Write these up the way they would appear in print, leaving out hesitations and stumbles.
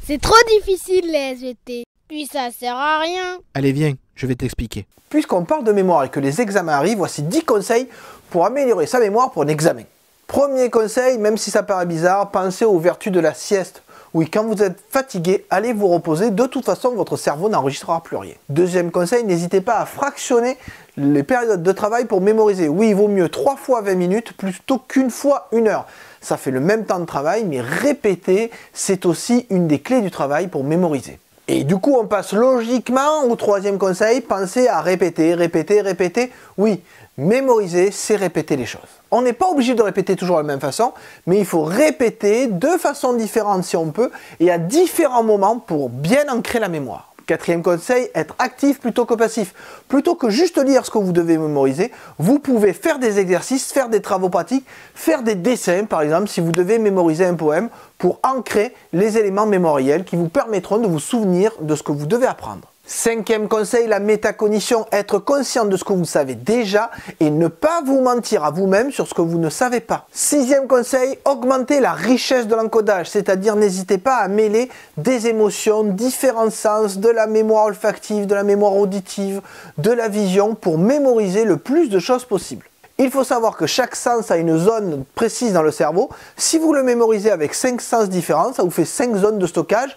C'est trop difficile les SVT. Puis ça sert à rien. Allez, viens, je vais t'expliquer. Puisqu'on parle de mémoire et que les examens arrivent, voici 10 conseils pour améliorer sa mémoire pour un examen. Premier conseil, même si ça paraît bizarre, pensez aux vertus de la sieste. Oui, quand vous êtes fatigué, allez vous reposer. De toute façon, votre cerveau n'enregistrera plus rien. Deuxième conseil, n'hésitez pas à fractionner les périodes de travail pour mémoriser. Oui, il vaut mieux 3 fois 20 minutes plutôt qu'une fois 1 heure. Ça fait le même temps de travail, mais répéter, c'est aussi une des clés du travail pour mémoriser. Et du coup, on passe logiquement au troisième conseil, pensez à répéter, répéter, répéter. Oui, mémoriser, c'est répéter les choses. On n'est pas obligé de répéter toujours de la même façon, mais il faut répéter de façon différente si on peut, et à différents moments pour bien ancrer la mémoire. Quatrième conseil, être actif plutôt que passif. Plutôt que juste lire ce que vous devez mémoriser, vous pouvez faire des exercices, faire des travaux pratiques, faire des dessins par exemple si vous devez mémoriser un poème pour ancrer les éléments mémoriels qui vous permettront de vous souvenir de ce que vous devez apprendre. Cinquième conseil, la métacognition, être conscient de ce que vous savez déjà et ne pas vous mentir à vous-même sur ce que vous ne savez pas. Sixième conseil, augmenter la richesse de l'encodage, c'est-à-dire n'hésitez pas à mêler des émotions, différents sens, de la mémoire olfactive, de la mémoire auditive, de la vision pour mémoriser le plus de choses possible. Il faut savoir que chaque sens a une zone précise dans le cerveau. Si vous le mémorisez avec 5 sens différents, ça vous fait 5 zones de stockage.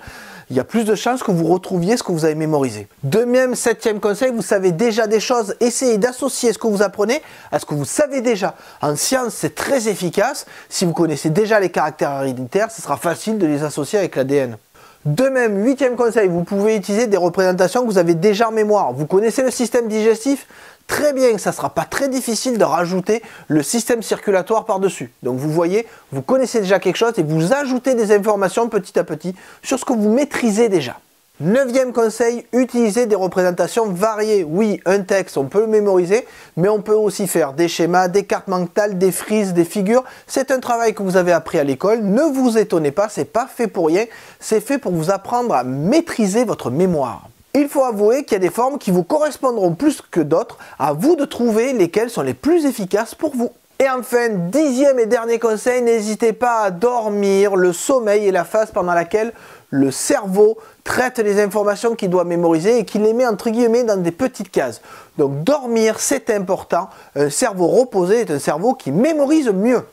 Il y a plus de chances que vous retrouviez ce que vous avez mémorisé. De même, septième conseil, vous savez déjà des choses, essayez d'associer ce que vous apprenez à ce que vous savez déjà. En science, c'est très efficace. Si vous connaissez déjà les caractères héréditaires, ce sera facile de les associer avec l'ADN. De même, huitième conseil, vous pouvez utiliser des représentations que vous avez déjà en mémoire. Vous connaissez le système digestif ? Très bien, ça ne sera pas très difficile de rajouter le système circulatoire par-dessus. Donc vous voyez, vous connaissez déjà quelque chose et vous ajoutez des informations petit à petit sur ce que vous maîtrisez déjà. Neuvième conseil, utilisez des représentations variées. Oui, un texte, on peut le mémoriser, mais on peut aussi faire des schémas, des cartes mentales, des frises, des figures. C'est un travail que vous avez appris à l'école. Ne vous étonnez pas, c'est pas fait pour rien. C'est fait pour vous apprendre à maîtriser votre mémoire. Il faut avouer qu'il y a des formes qui vous correspondront plus que d'autres. À vous de trouver lesquelles sont les plus efficaces pour vous. Et enfin, dixième et dernier conseil, n'hésitez pas à dormir. Le sommeil est la phase pendant laquelle le cerveau traite les informations qu'il doit mémoriser et qu'il les met entre guillemets dans des petites cases. Donc dormir, c'est important. Un cerveau reposé est un cerveau qui mémorise mieux.